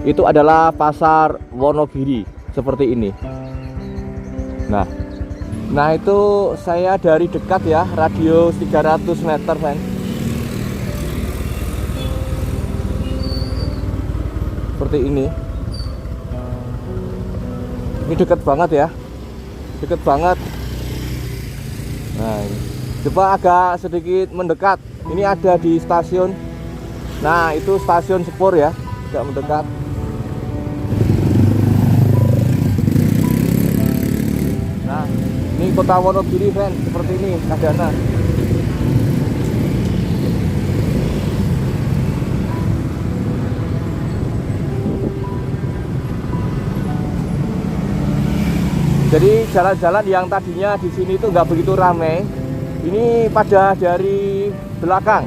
Itu adalah pasar Wonogiri seperti ini. Nah itu saya dari dekat ya, radius 300 meter kan. Seperti ini. Ini dekat banget ya, dekat banget. Nah ini. Coba agak sedikit mendekat. Ini ada di stasiun. Nah itu stasiun Sepur ya, agak mendekat. Nah ini kota Wonogiri friend, seperti ini keadaannya. Jadi jalan-jalan yang tadinya di sini itu nggak begitu ramai, ini pada dari belakang.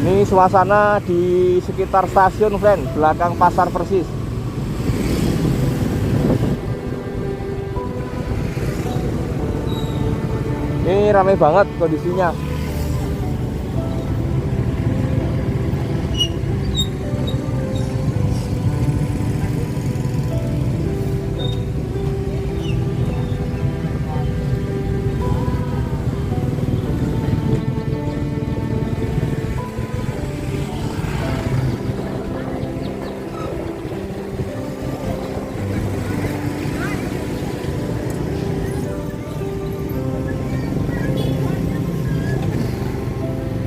Ini suasana di sekitar stasiun friend, belakang pasar persis. Ini ramai banget kondisinya.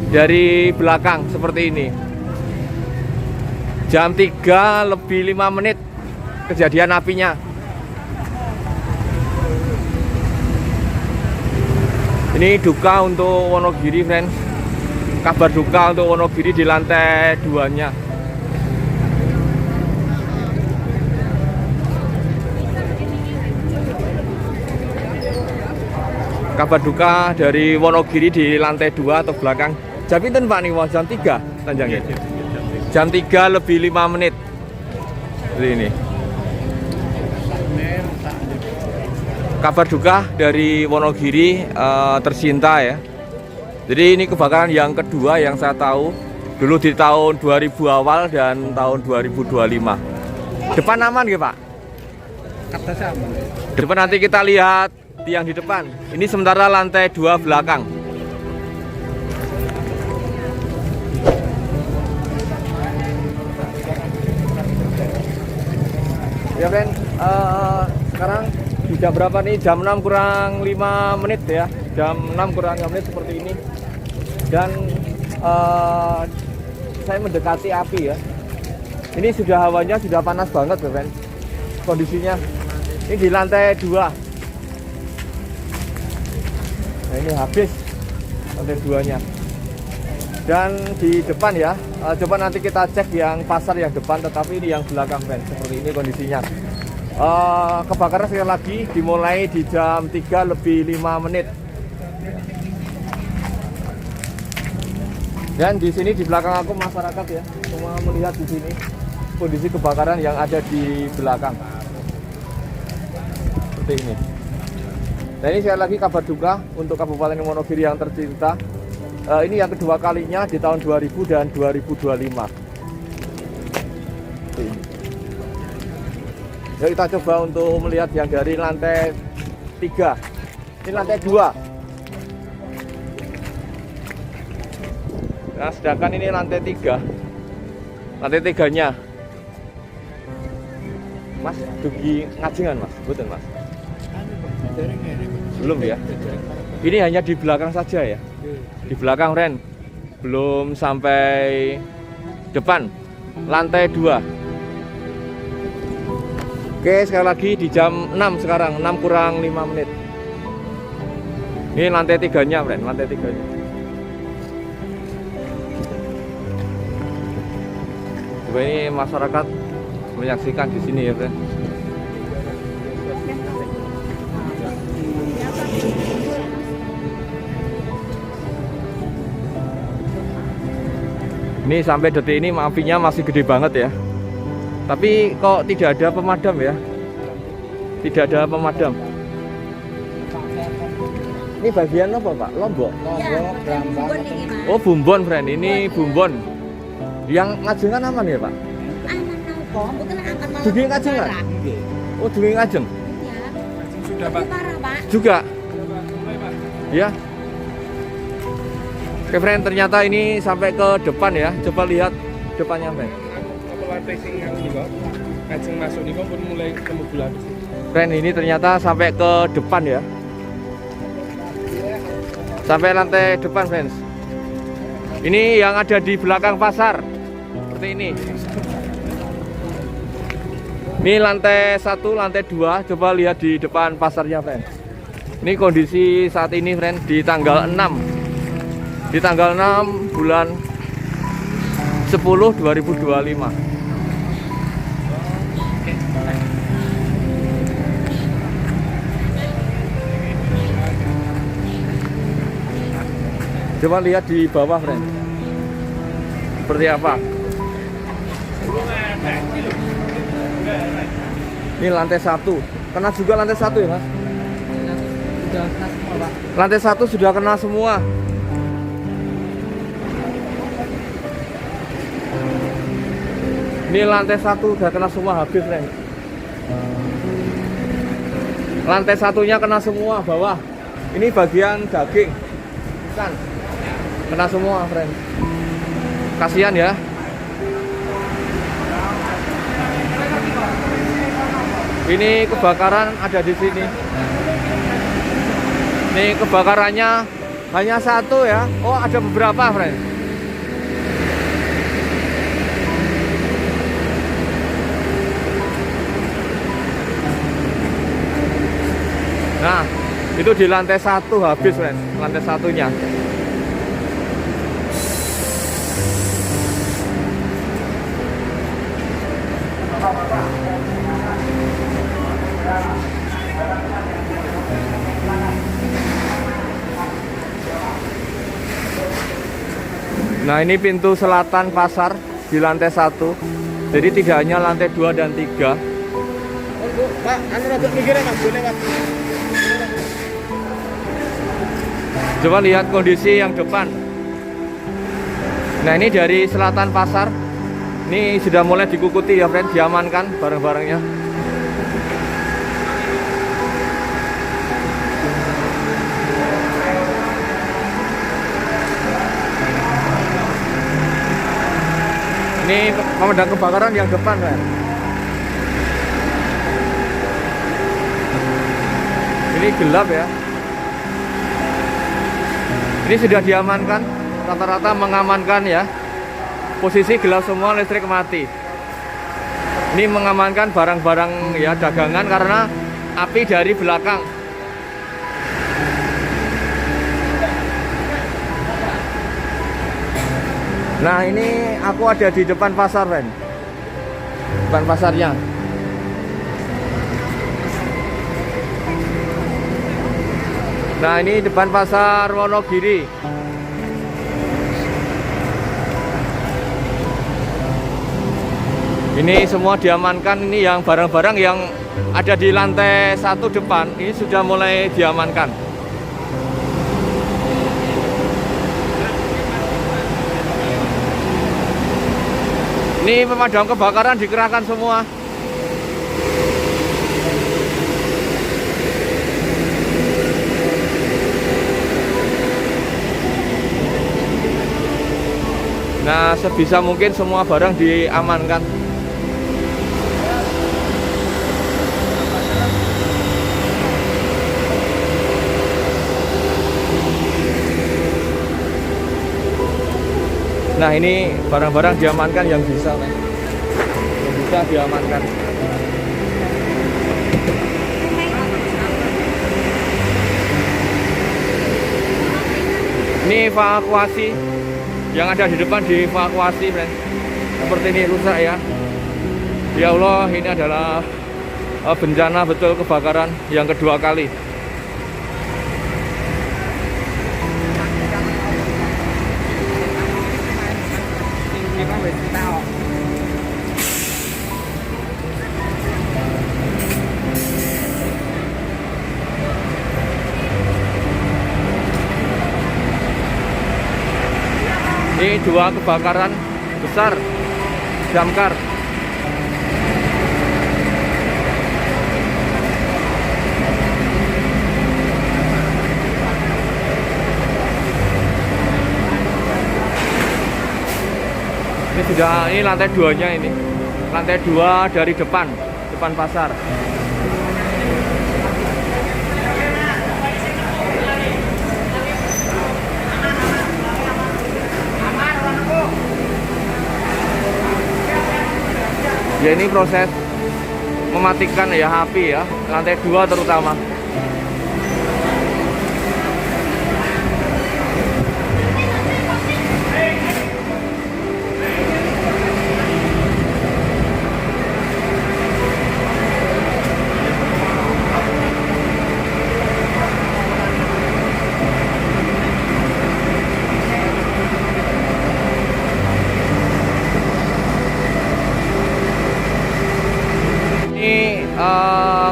Dari belakang seperti ini. Jam 3 lebih 5 menit kejadian apinya. Ini duka untuk Wonogiri friends. Kabar duka untuk Wonogiri di lantai 2-nya. Kabar duka dari Wonogiri di lantai 2 atau belakang. Jam pinten Pak nih, jam 3 tanjangnya. Jam 3 lebih 5 menit. Seperti ini. Kabar duka dari Wonogiri tercinta ya. Jadi ini kebakaran yang kedua yang saya tahu. Dulu di tahun 2000 awal dan tahun 2025. Depan aman ya Pak? Depan nanti kita lihat tiang di depan. Ini sementara lantai 2 belakang. Ya friend, sekarang di jam berapa nih? Jam 6 kurang 5 menit ya. Jam 6 kurang 5 menit seperti ini. Dan saya mendekati api ya. Ini sudah hawanya sudah panas banget ya friend. Kondisinya. Ini di lantai 2. Nah ini habis lantai 2-nya. Dan di depan ya, coba nanti kita cek yang pasar yang depan, tetapi ini yang belakang friend. Seperti ini kondisinya. Kebakaran sekali lagi dimulai di jam 3 lebih 5 menit. Dan di sini di belakang aku masyarakat ya, semua melihat di sini kondisi kebakaran yang ada di belakang. Seperti ini. Nah ini sekali lagi kabar duka untuk Kabupaten Wonogiri yang tercinta. Ini yang kedua kalinya di tahun 2000 dan 2025. Ya kita coba untuk melihat yang dari lantai 3. Ini lantai 2. Nah sedangkan ini lantai 3. Lantai 3-nya. Mas, dugi ngajingan mas, betul mas? Belum ya? Ini hanya di belakang saja ya? Di belakang Ren, belum sampai depan, lantai 2. Oke sekali lagi di jam 6 sekarang, 6 kurang 5 menit. Ini lantai 3-nya Ren, lantai 3-nya. Coba ini masyarakat menyaksikan di sini ya Ren. Ini sampai detik ini apinya masih gede banget ya. Tapi kok tidak ada pemadam ya? Tidak ada pemadam. Ini bagian apa Pak? Lombok? Ya, bumbon ini Mas. Oh bumbon friend, ini bumbon. Yang ngajengan aman ya Pak? Aman nopo, mboten akan malah. Dugi ngajengan? Oh dugi ngajeng? Ya. Sudah Pak. Parah Pak. Juga? Mulai Pak. Ya. Oke friend, ternyata ini sampai ke depan ya. Coba lihat depannya friend. Apa lantai sing niko? Ngajeng masuk niko pun mulai ketemu bulan. Friend, ini ternyata sampai ke depan ya. Sampai lantai depan friends. Ini yang ada di belakang pasar. Seperti ini. Ini lantai 1, lantai 2. Coba lihat di depan pasarnya friends. Ini kondisi saat ini friends di tanggal 6. Di tanggal 6 bulan 10 2025. Coba lihat di bawah friend. Seperti apa? Ini lantai 1. Kena juga lantai 1 ya Mas? Sudah kena semua Pak. Lantai 1 sudah kena semua. Ini lantai 1 udah kena semua habis friend. Lantai 1-nya kena semua bawah. Ini bagian daging. Bukan. Kena semua friend. Kasihan ya. Ini kebakaran ada di sini. Ini kebakarannya hanya 1 ya. Oh ada beberapa friend. Nah itu di lantai 1 habis friend. Lantai 1-nya. Nah ini pintu selatan pasar di lantai 1. Jadi tidak hanya lantai 2 dan 3. Pak, anu rada pinggirnya Mas, boleh Mas. Coba lihat kondisi yang depan. Nah ini dari selatan pasar. Ini sudah mulai dikukuti ya friend, diamankan barang-barangnya. Ini pemadam kebakaran yang depan friend. Ini gelap ya. Ini sudah diamankan, rata-rata mengamankan ya. Posisi gelap semua, listrik mati. Ini mengamankan barang-barang ya dagangan karena api dari belakang. Nah ini aku ada di depan pasar Ren. Depan pasarnya. Nah ini depan pasar Wonogiri. Ini semua diamankan. Ini yang barang-barang yang ada di lantai 1 depan ini sudah mulai diamankan. Ini pemadam kebakaran dikerahkan semua. Nah, sebisa mungkin semua barang diamankan. Nah, ini barang-barang diamankan yang bisa diamankan. Ini evakuasi. Yang ada di depan dievakuasi, friend. Seperti ini rusak ya. Ya Allah, ini adalah bencana betul kebakaran yang kedua kali. Ini 2 kebakaran besar damkar. Ini lantai 2-nya ini. Lantai 2 dari depan pasar. Ya ini proses mematikan ya api ya, lantai 2 terutama.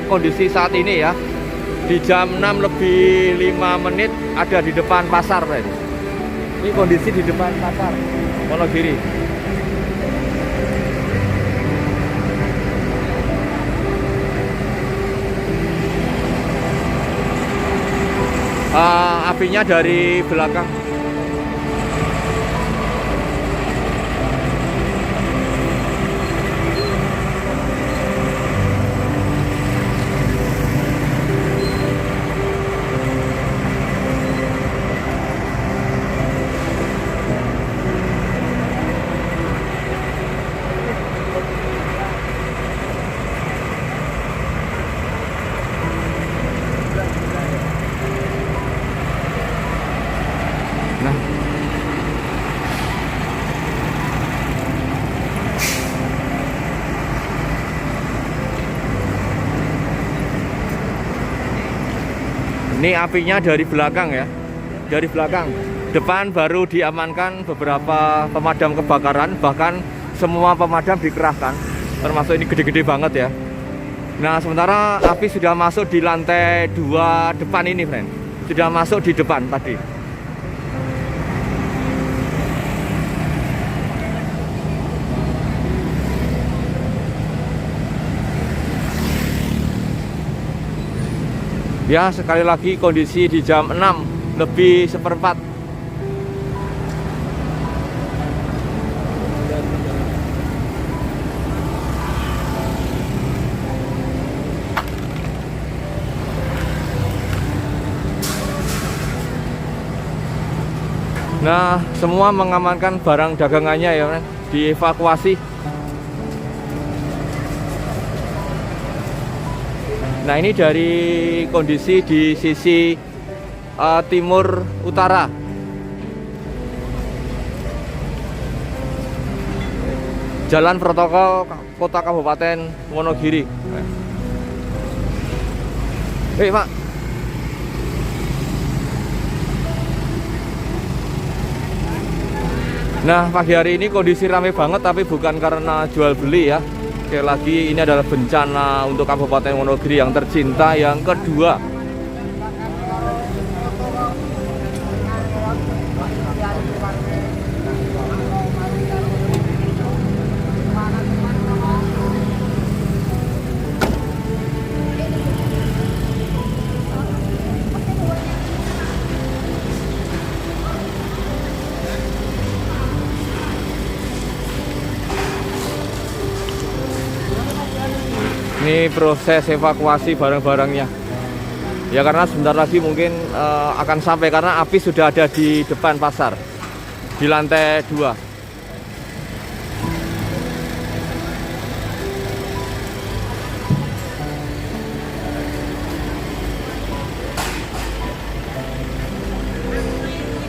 Kondisi saat ini ya, di jam 6 lebih 5 menit ada di depan pasar, friend. Ini kondisi di depan pasar Wonogiri. Apinya dari belakang. Ini apinya dari belakang ya, dari belakang. Depan baru diamankan beberapa pemadam kebakaran, bahkan semua pemadam dikerahkan, termasuk ini gede-gede banget ya. Nah sementara api sudah masuk di lantai 2 depan ini, friend. Sudah masuk di depan tadi. Ya, sekali lagi kondisi di jam 6 lebih 1/4. Nah, semua mengamankan barang dagangannya ya, kan? Dievakuasi. Nah ini dari kondisi di sisi timur utara. Jalan protokol Kota Kabupaten Wonogiri. Pak. Nah pagi hari ini kondisi ramai banget, tapi bukan karena jual beli ya. Sekali lagi ini adalah bencana untuk Kabupaten Wonogiri yang tercinta yang kedua. Ini proses evakuasi barang-barangnya. Ya karena sebentar lagi mungkin akan sampai karena api sudah ada di depan pasar. Di lantai 2.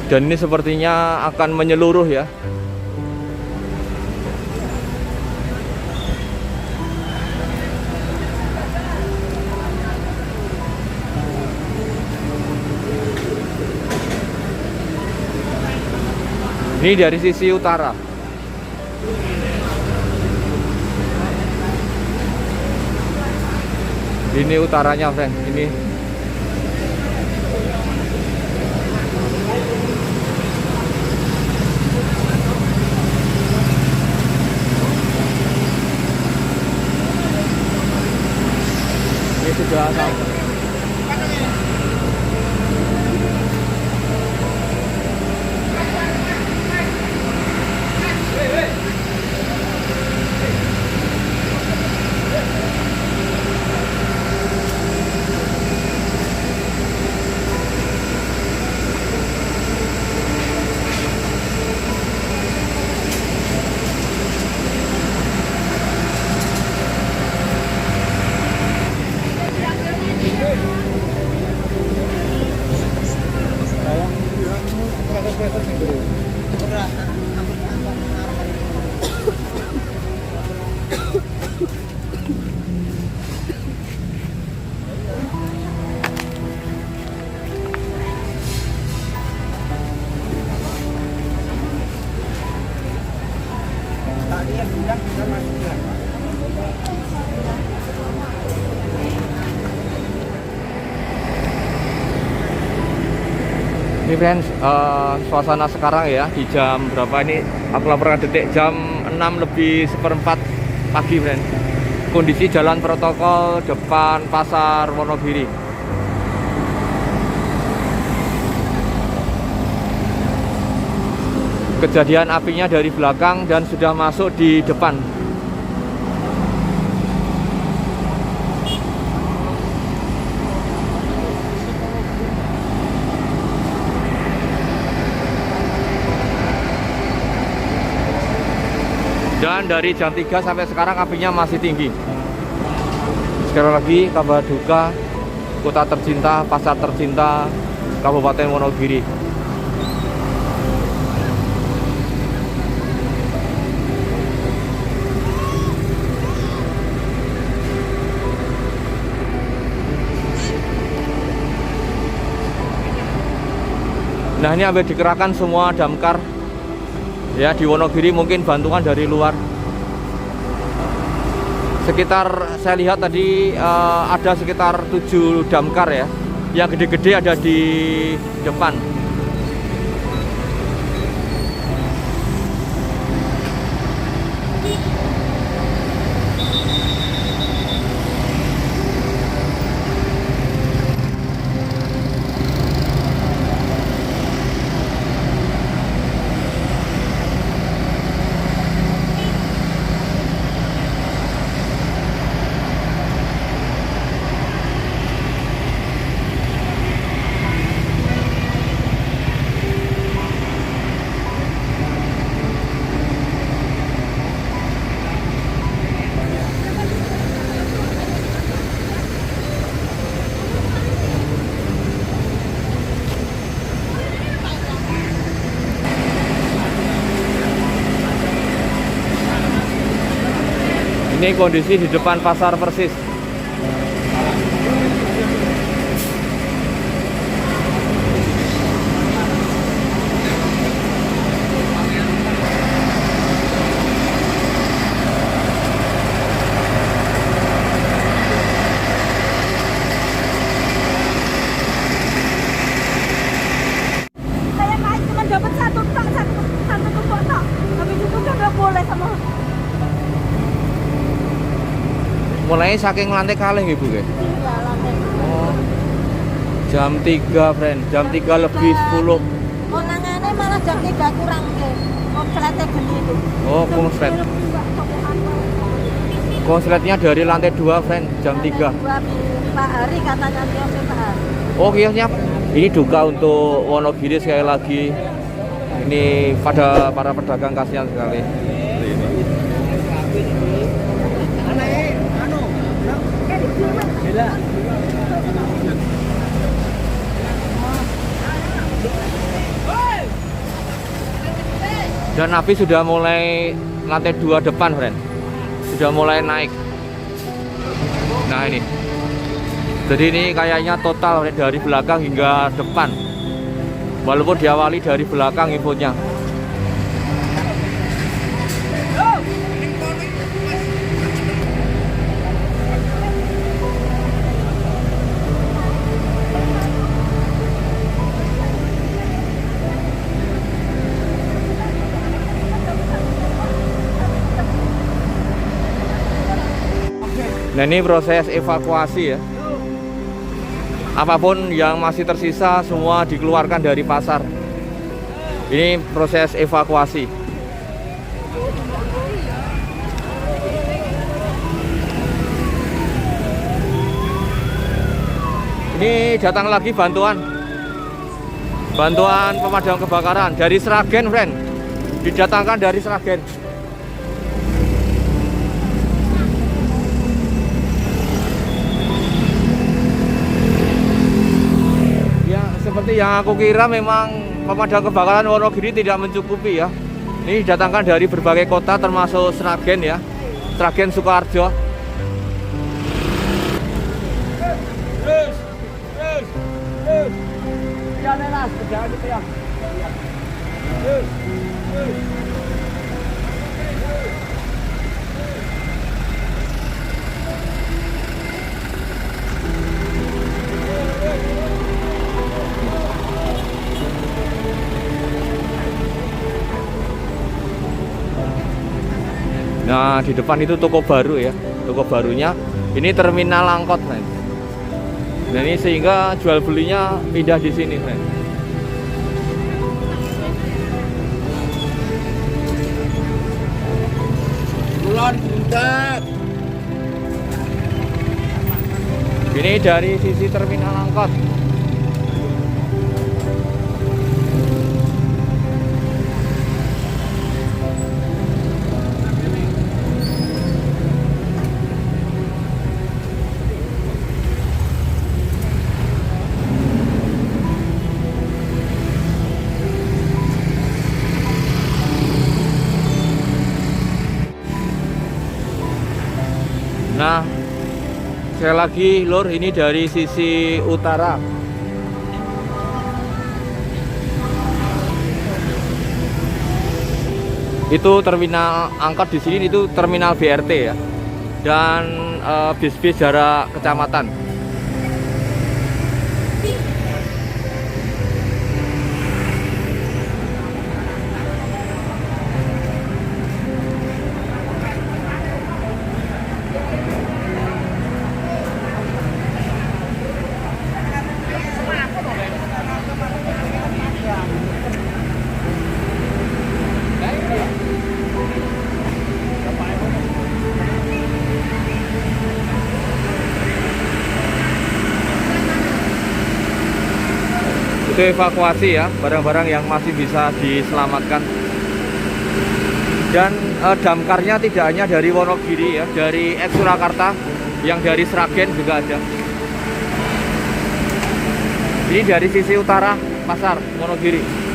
Dan ini sepertinya akan menyeluruh ya. Ini dari sisi utara. Ini utaranya, friend. Ini. Ini sudah sampai. Ini friends, suasana sekarang ya di jam berapa ini? Aku laporkan detik jam 6:04 pagi friends. Kondisi jalan protokol depan pasar Wonogiri. Kejadian apinya dari belakang dan sudah masuk di depan. Dan dari jam 3 sampai sekarang apinya masih tinggi. Sekali lagi kabar duka, kota tercinta, pasar tercinta, Kabupaten Wonogiri. Nah ini sampai dikerahkan semua damkar ya di Wonogiri, mungkin bantuan dari luar. Sekitar saya lihat tadi ada sekitar 7 damkar ya, yang gede-gede ada di depan. Ini kondisi di depan pasar persis. Saya main cuma dapat satu tumpuk tok. Habis itu udah nggak boleh sama. Mulai saking lantai kalih ibu ke? Iya, lantai. Oh, jam 3 friend, jam 3 lebih 10. Konangannya malah jam 3 kurang ke. Konsletnya gini itu. Oh, konslet. Konsletnya dari lantai 2 friend, jam 3. Pak Hari katanya kiosnya Pak Hari. Oh kiosnya, ini duka untuk Wonogiri sekali lagi. Ini pada para pedagang, kasihan sekali. Dan api sudah mulai lantai 2 depan friend, sudah mulai naik. Nah ini, jadi ini kayaknya total dari belakang hingga depan, walaupun diawali dari belakang infonya. Nah ini proses evakuasi ya. apapun yang masih tersisa semua dikeluarkan dari pasar. Ini proses evakuasi. Ini datang lagi bantuan pemadam kebakaran dari Sragen, friend. Didatangkan dari Sragen. Ya, seperti yang aku kira, memang pemadam kebakaran Wonogiri tidak mencukupi ya. Ini didatangkan dari berbagai kota termasuk Sragen ya. Sragen, Sukoharjo. Nah, di depan itu toko baru ya. Toko barunya ini terminal angkot, friend. Nah, ini sehingga jual belinya pindah di sini, friend. Ini dari sisi terminal angkot. Nah, sekali lagi lur, ini dari sisi utara. Itu terminal angkot di sini, itu terminal BRT ya. Dan bis-bis jarak kecamatan. Itu evakuasi ya, barang-barang yang masih bisa diselamatkan. Dan damkarnya tidak hanya dari Wonogiri ya, dari Surakarta, yang dari Sragen juga ada. Ini dari sisi utara pasar Wonogiri.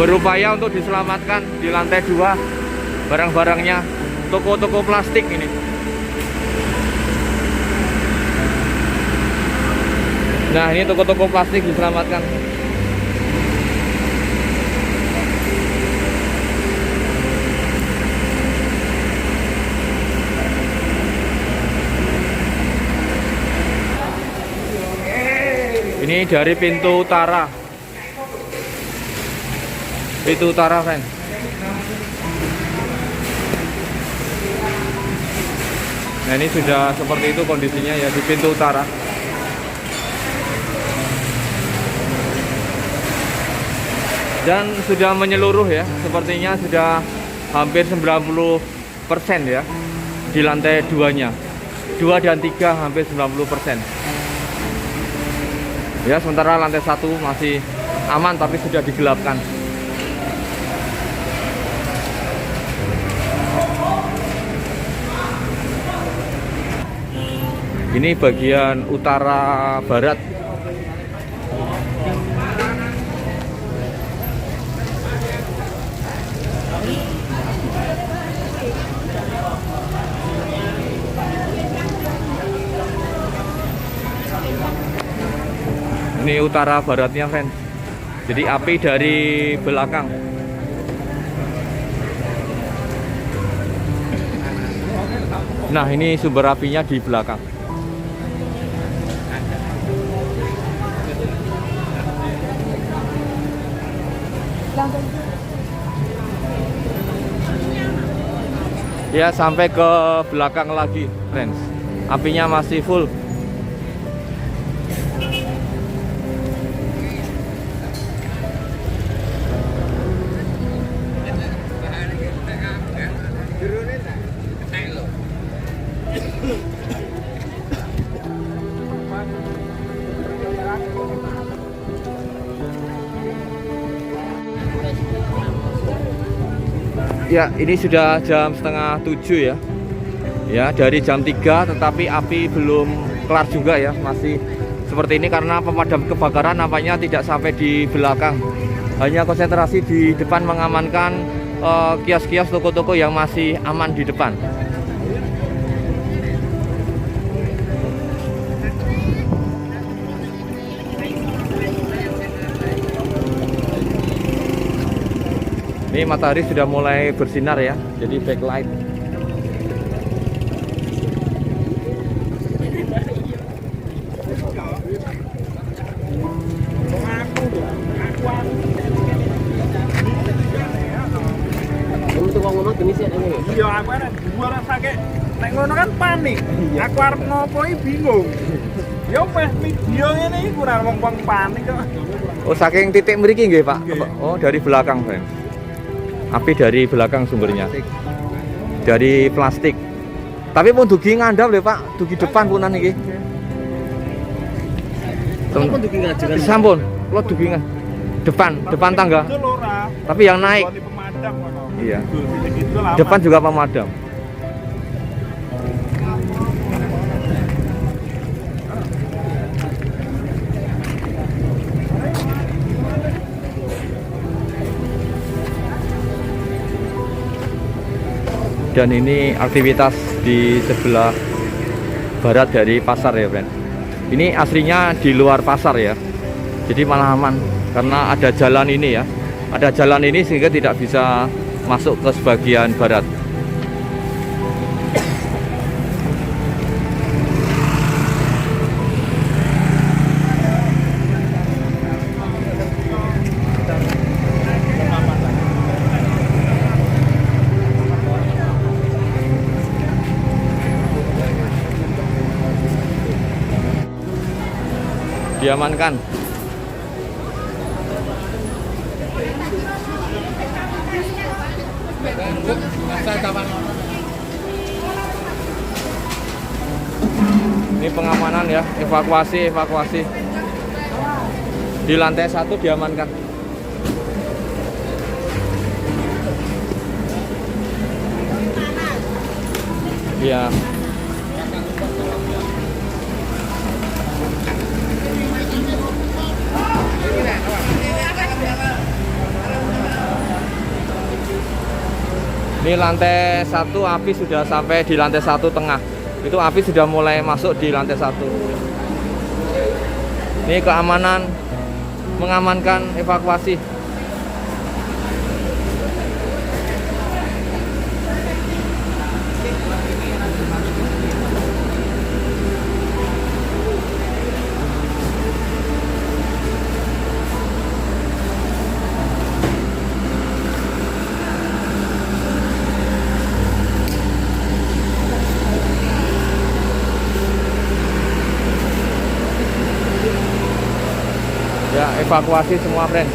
Berupaya untuk diselamatkan di lantai 2 barang-barangnya, toko-toko plastik ini. Nah, ini toko-toko plastik diselamatkan. Ini dari pintu utara. Itu utara, friend. Nah, ini sudah seperti itu kondisinya ya di pintu utara. Dan sudah menyeluruh ya, sepertinya sudah hampir 90% ya di lantai 2-nya. 2 dan 3 hampir 90%. Ya, sementara lantai 1 masih aman tapi sudah digelapkan. Ini bagian utara barat. Ini utara baratnya, friend. Jadi api dari belakang. Nah, ini sumber apinya di belakang. Ya, sampai ke belakang lagi, friends. Apinya masih full. Ya, ini sudah jam setengah 7 ya. Ya, dari jam 3 tetapi api belum kelar juga ya. Masih seperti ini karena pemadam kebakaran nampaknya tidak sampai di belakang. Hanya konsentrasi di depan mengamankan kios-kios, toko-toko yang masih aman di depan. Ini matahari sudah mulai bersinar ya, jadi backlight. Iya, aku ada dua rasake. Nek ngono kan panik. Aku arep ngopo iki bingung. Ya wis video ngene iki kurang wong-wong panik kok. Oh, saking titik mriki nggih, Pak? Oh, dari belakang, friends. Api dari belakang sumbernya. Dari plastik. Tapi pun dugi ngandap lho, Pak. Dugi depan punan iki. Pun dugi ngajaran. Disampun, lo dugi depan tangga. Tapi yang naik. Iya. Depan juga pemadam. Dan ini aktivitas di sebelah barat dari pasar ya, friend. Ini aslinya di luar pasar ya. Jadi malah aman karena ada jalan ini ya. Ada jalan ini sehingga tidak bisa masuk ke sebagian barat. Diamankan. Ini pengamanan ya, evakuasi. Di lantai 1 diamankan. Ya. Ini lantai 1 api sudah sampai di lantai 1 tengah. Itu api sudah mulai masuk di lantai 1. Ini keamanan, mengamankan evakuasi. Ya, evakuasi semua, friends.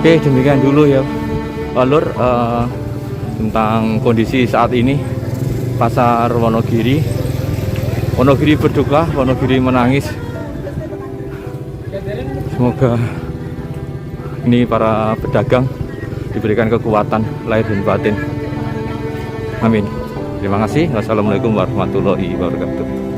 Oke, demikian dulu ya Lur tentang kondisi saat ini pasar Wonogiri. Wonogiri berduka, Wonogiri menangis. Semoga ini para pedagang diberikan kekuatan lahir dan batin. Amin. Terima kasih. Wassalamualaikum warahmatullahi wabarakatuh.